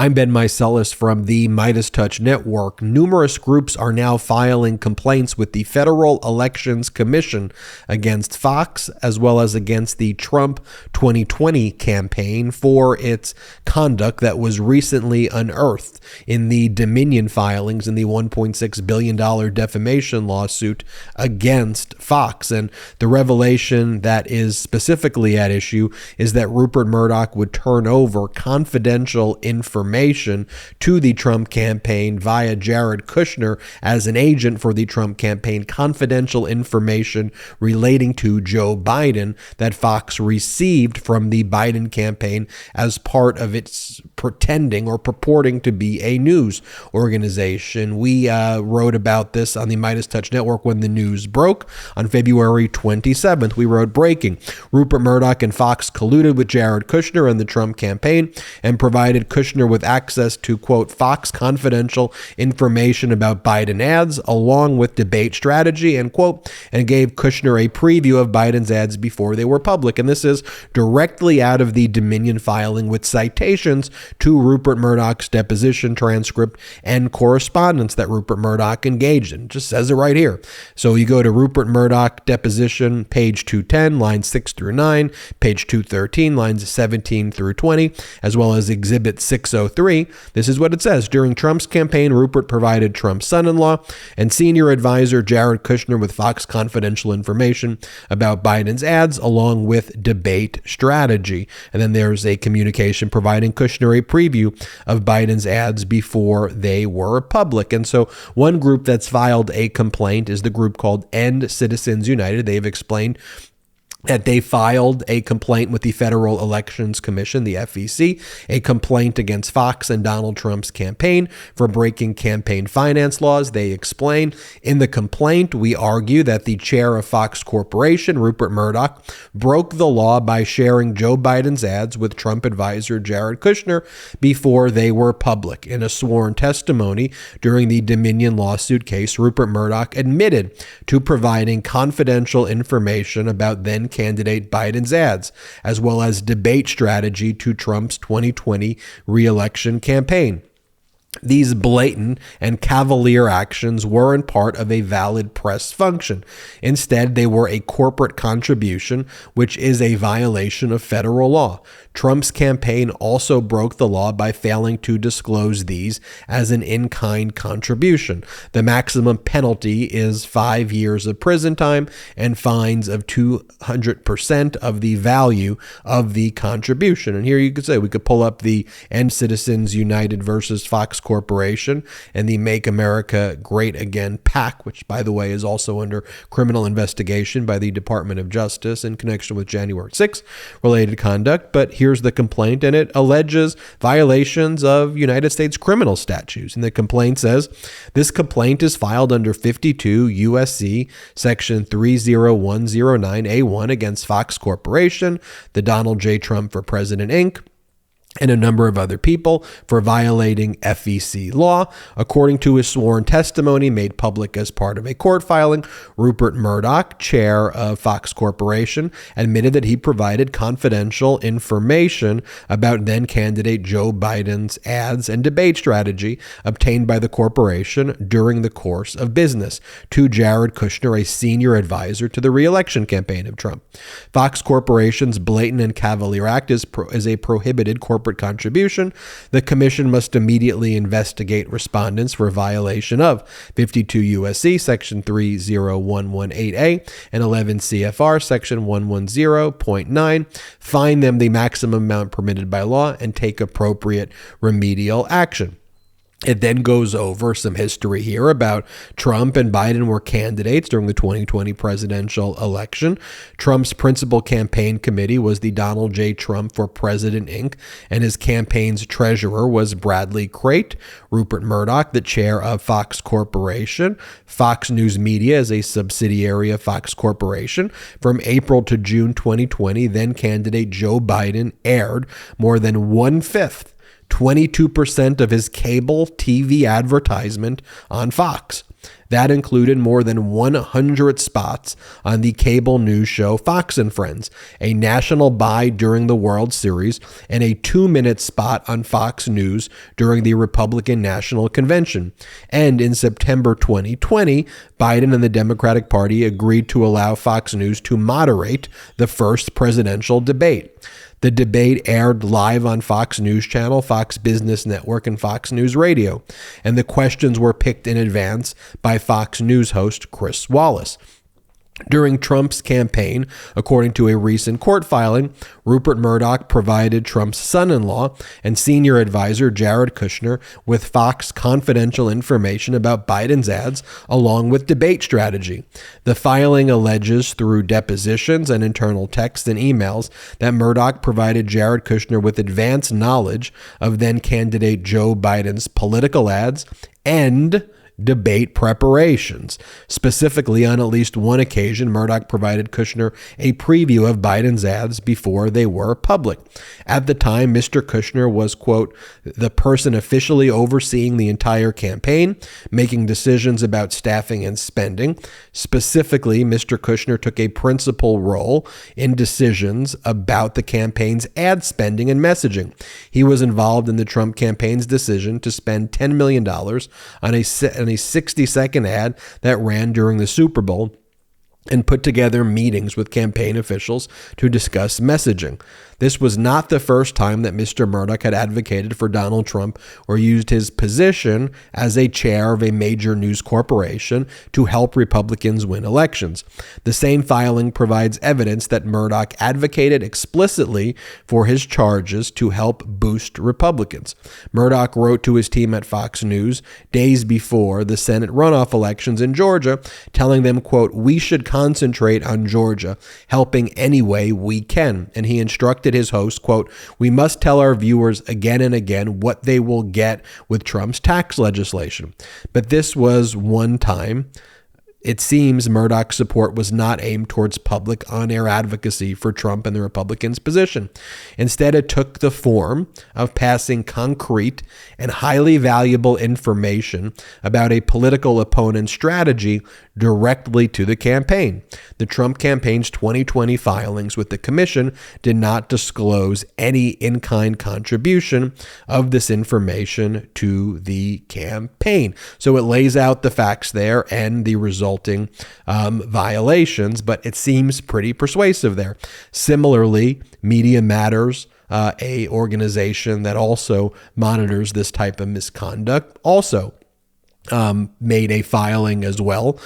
I'm Ben Meiselas from the MeidasTouch Network. Numerous groups are now filing complaints with the Federal Elections Commission against Fox, as well as against the Trump 2020 campaign for its conduct that was recently unearthed in the Dominion filings in the $1.6 billion defamation lawsuit against Fox. And the revelation that is specifically at issue is that Rupert Murdoch would turn over confidential information to the Trump campaign via Jared Kushner as an agent for the Trump campaign, confidential information relating to Joe Biden that Fox received from the Biden campaign as part of its pretending or purporting to be a news organization. We wrote about this on the MeidasTouch Network when the news broke on February 27th. We wrote, breaking: Rupert Murdoch and Fox colluded with Jared Kushner and the Trump campaign and provided Kushner with access to, quote, Fox confidential information about Biden ads, along with debate strategy, end quote, and gave Kushner a preview of Biden's ads before they were public. And this is directly out of the Dominion filing with citations to Rupert Murdoch's deposition transcript and correspondence that Rupert Murdoch engaged in. It just says it right here. So you go to Rupert Murdoch deposition, page 210, lines 6 through 9, page 213, lines 17 through 20, as well as exhibit 603. This is what it says. During Trump's campaign, Rupert provided Trump's son-in-law and senior advisor Jared Kushner with Fox confidential information about Biden's ads, along with debate strategy. And then there's a communication providing Kushner a preview of Biden's ads before they were public. And so one group that's filed a complaint is the group called End Citizens United. They've explained that they filed a complaint with the Federal Elections Commission, the FEC, a complaint against Fox and Donald Trump's campaign for breaking campaign finance laws. They explain, in the complaint, we argue that the chair of Fox Corporation, Rupert Murdoch, broke the law by sharing Joe Biden's ads with Trump advisor Jared Kushner before they were public. In a sworn testimony during the Dominion lawsuit case, Rupert Murdoch admitted to providing confidential information about then candidate Biden's ads, as well as debate strategy to Trump's 2020 re-election campaign. These blatant and cavalier actions weren't part of a valid press function. Instead, they were a corporate contribution, which is a violation of federal law. Trump's campaign also broke the law by failing to disclose these as an in-kind contribution. The maximum penalty is 5 years of prison time and fines of 200% of the value of the contribution. And here you could say we could pull up the End Citizens United versus Fox Corporation and the Make America Great Again PAC, which, by the way, is also under criminal investigation by the Department of Justice in connection with January 6th related conduct. But here's the complaint, and it alleges violations of United States criminal statutes. And the complaint says, this complaint is filed under 52 U.S.C. Section 30109A1 against Fox Corporation, the Donald J. Trump for President, Inc., and a number of other people for violating FEC law. According to his sworn testimony made public as part of a court filing, Rupert Murdoch, chair of Fox Corporation, admitted that he provided confidential information about then candidate Joe Biden's ads and debate strategy obtained by the corporation during the course of business to Jared Kushner, a senior advisor to the re-election campaign of Trump. Fox Corporation's blatant and cavalier act is a prohibited corporate contribution. The commission must immediately investigate respondents for violation of 52 U.S.C. Section 30118A and 11 CFR Section 110.9, fine them the maximum amount permitted by law, and take appropriate remedial action. It then goes over some history here about Trump and Biden were candidates during the 2020 presidential election. Trump's principal campaign committee was the Donald J. Trump for President, Inc., and his campaign's treasurer was Bradley Crate. Rupert Murdoch, the chair of Fox Corporation. Fox News Media is a subsidiary of Fox Corporation. From April to June 2020, then candidate Joe Biden aired more than 1/5, 22% of his cable TV advertisement on Fox. That included more than 100 spots on the cable news show Fox and Friends, a national buy during the World Series, and a 2-minute spot on Fox News during the Republican National Convention. And in September 2020, Biden and the Democratic Party agreed to allow Fox News to moderate the first presidential debate. The debate aired live on Fox News Channel, Fox Business Network, and Fox News Radio, and the questions were picked in advance by Fox News host Chris Wallace. During Trump's campaign, according to a recent court filing, Rupert Murdoch provided Trump's son-in-law and senior advisor Jared Kushner with Fox confidential information about Biden's ads, along with debate strategy. The filing alleges through depositions and internal texts and emails that Murdoch provided Jared Kushner with advance knowledge of then-candidate Joe Biden's political ads and debate preparations. Specifically, on at least one occasion, Murdoch provided Kushner a preview of Biden's ads before they were public. At the time, Mr. Kushner was, quote, the person officially overseeing the entire campaign, making decisions about staffing and spending. Specifically, Mr. Kushner took a principal role in decisions about the campaign's ad spending and messaging. He was involved in the Trump campaign's decision to spend $10 million on a 60-second ad that ran during the Super Bowl and put together meetings with campaign officials to discuss messaging. This was not the first time that Mr. Murdoch had advocated for Donald Trump or used his position as a chair of a major news corporation to help Republicans win elections. The same filing provides evidence that Murdoch advocated explicitly for his charges to help boost Republicans. Murdoch wrote to his team at Fox News days before the Senate runoff elections in Georgia, telling them, quote, we should concentrate on Georgia, helping any way we can. And he instructed his host, quote, we must tell our viewers again and again what they will get with Trump's tax legislation. But this was one time. It seems Murdoch's support was not aimed towards public on-air advocacy for Trump and the Republicans' position. Instead, it took the form of passing concrete and highly valuable information about a political opponent's strategy directly to the campaign. The Trump campaign's 2020 filings with the commission did not disclose any in-kind contribution of this information to the campaign. So it lays out the facts there and the resulting violations, but it seems pretty persuasive there. Similarly, Media Matters, a organization that also monitors this type of misconduct, also made a filing as well,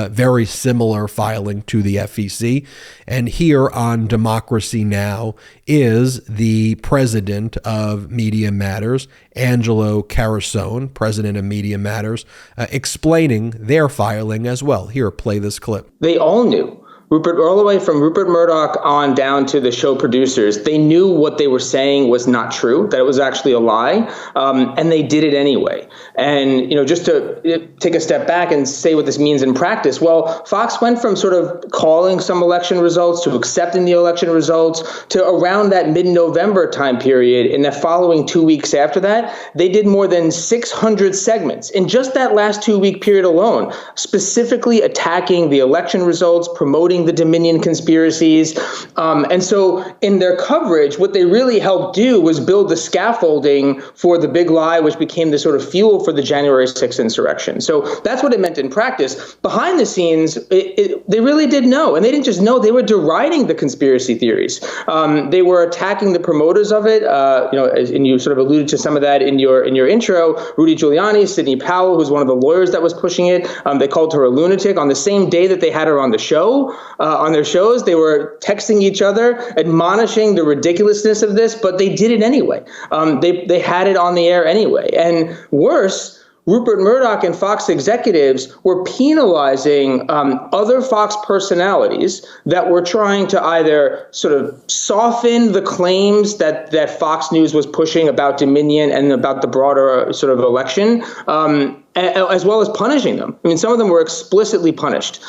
very similar filing to the FEC. And here on Democracy Now! Is the president of Media Matters, Angelo Carusone, president of Media Matters, explaining their filing as well. Here, play this clip. They all knew. All the way from Rupert Murdoch on down to the show producers, they knew what they were saying was not true, that it was actually a lie, and they did it anyway. And, just to take a step back and say what this means in practice, well, Fox went from sort of calling some election results to accepting the election results to around that mid-November time period. In the following 2 weeks after that, they did more than 600 segments in just that last 2-week period alone, specifically attacking the election results, promoting the Dominion conspiracies. And so in their coverage, what they really helped do was build the scaffolding for the big lie, which became the sort of fuel for the January 6th insurrection. So that's what it meant in practice. Behind the scenes, they really did know. And they didn't just know, they were deriding the conspiracy theories. They were attacking the promoters of it. And you sort of alluded to some of that in your intro. Rudy Giuliani, Sidney Powell, who's one of the lawyers that was pushing it. They called her a lunatic on the same day that they had her on the show. On their shows, they were texting each other, admonishing the ridiculousness of this, but they did it anyway. They had it on the air anyway. And worse, Rupert Murdoch and Fox executives were penalizing other Fox personalities that were trying to either sort of soften the claims that Fox News was pushing about Dominion and about the broader sort of election, as well as punishing them. I mean, some of them were explicitly punished.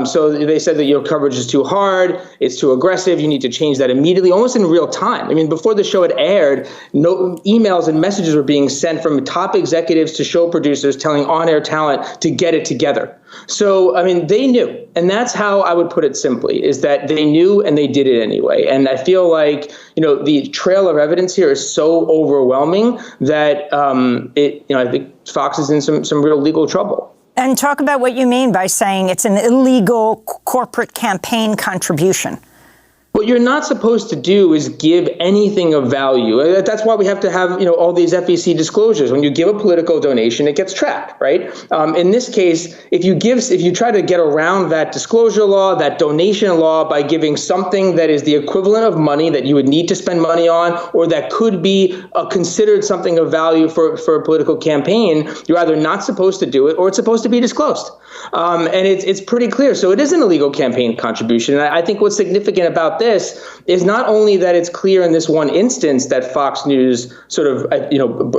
So they said that your coverage is too hard, it's too aggressive, you need to change that immediately, almost in real time. I mean, before the show had aired, no emails and messages were being sent from top executives to show producers telling on-air talent to get it together. So, I mean, they knew. And that's how I would put it simply, is that they knew and they did it anyway. And I feel like, the trail of evidence here is so overwhelming that I think Fox is in some real legal trouble. And talk about what you mean by saying it's an illegal corporate campaign contribution. What you're not supposed to do is give anything of value. That's why we have to have, all these FEC disclosures. When you give a political donation, it gets tracked, right? In this case, if you try to get around that disclosure law, that donation law, by giving something that is the equivalent of money that you would need to spend money on, or that could be considered something of value for a political campaign, you're either not supposed to do it or it's supposed to be disclosed. And it's pretty clear. So it is an illegal campaign contribution. And I think what's significant about this is not only that it's clear in this one instance that Fox News sort of,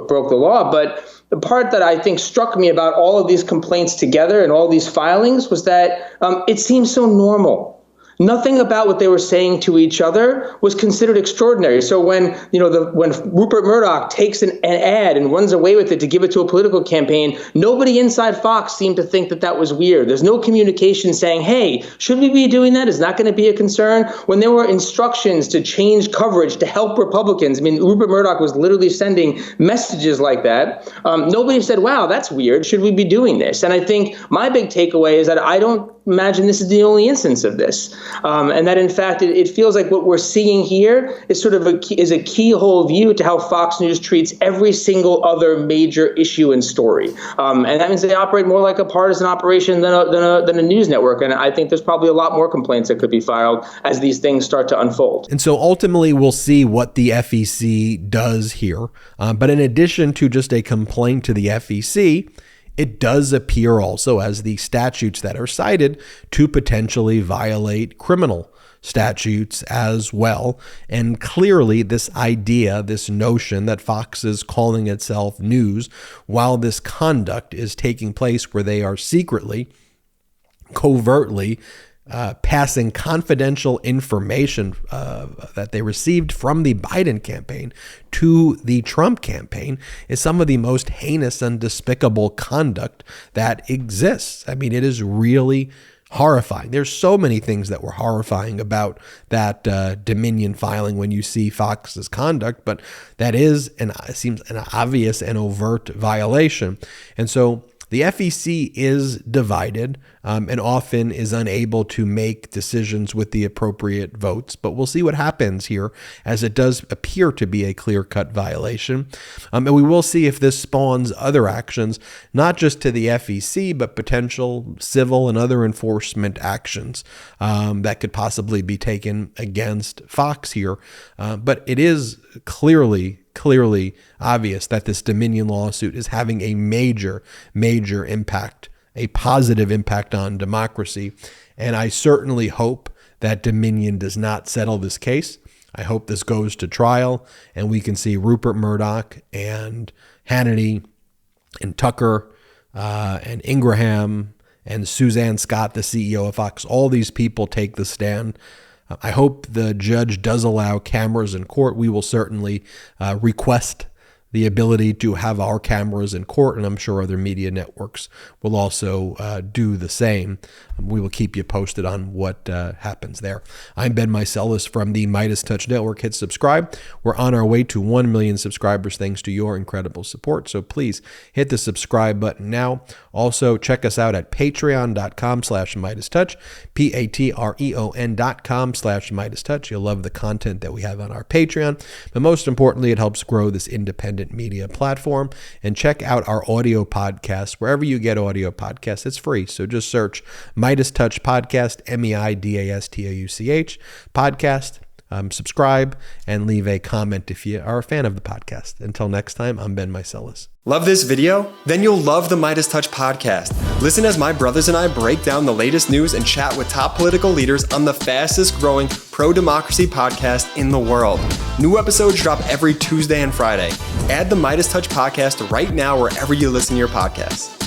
broke the law, but the part that I think struck me about all of these complaints together and all these filings was that it seems so normal. Nothing about what they were saying to each other was considered extraordinary. So when Rupert Murdoch takes an ad and runs away with it to give it to a political campaign, nobody inside Fox seemed to think that was weird. There's no communication saying, hey, should we be doing that? Is that going to be a concern? When there were instructions to change coverage to help Republicans, I mean, Rupert Murdoch was literally sending messages like that. Nobody said, wow, that's weird. Should we be doing this? And I think my big takeaway is that I don't imagine this is the only instance of this. And that, in fact, it feels like what we're seeing here is sort of a keyhole view to how Fox News treats every single other major issue and story. And that means they operate more like a partisan operation than a news network. And I think there's probably a lot more complaints that could be filed as these things start to unfold. And so ultimately, we'll see what the FEC does here. But in addition to just a complaint to the FEC, it does appear also as the statutes that are cited to potentially violate criminal statutes as well. And clearly this idea, this notion that Fox is calling itself news while this conduct is taking place where they are secretly, covertly passing confidential information that they received from the Biden campaign to the Trump campaign is some of the most heinous and despicable conduct that exists. I mean, it is really horrifying. There's so many things that were horrifying about that Dominion filing when you see Fox's conduct, but that seems an obvious and overt violation. And so the FEC is divided and often is unable to make decisions with the appropriate votes, but we'll see what happens here, as it does appear to be a clear-cut violation. And we will see if this spawns other actions, not just to the FEC, but potential civil and other enforcement actions that could possibly be taken against Fox here. But it is clearly obvious that this Dominion lawsuit is having a major impact, a positive impact on democracy. And I certainly hope that Dominion does not settle this case. I hope this goes to trial and we can see Rupert Murdoch and Hannity and Tucker and Ingraham and Suzanne Scott, the CEO of Fox, all these people take the stand. I hope the judge does allow cameras in court. We will certainly request the ability to have our cameras in court, and I'm sure other media networks will also do the same. We will keep you posted on what happens there. I'm Ben Meiselas from the MeidasTouch Network. Hit subscribe. We're on our way to 1 million subscribers thanks to your incredible support, so please hit the subscribe button now. Also, check us out at patreon.com/MeidasTouch, patreon.com/MeidasTouch. You'll love the content that we have on our Patreon, but most importantly, it helps grow this independent media platform. And check out our audio podcast wherever you get audio podcasts. It's free, so just search MeidasTouch Podcast, MEIDASTOUCH podcast. Subscribe and leave a comment if you are a fan of the podcast. Until next time, I'm Ben Meiselas. Love this video? Then you'll love the MeidasTouch podcast. Listen as my brothers and I break down the latest news and chat with top political leaders on the fastest growing pro-democracy podcast in the world. New episodes drop every Tuesday and Friday. Add the MeidasTouch podcast right now wherever you listen to your podcasts.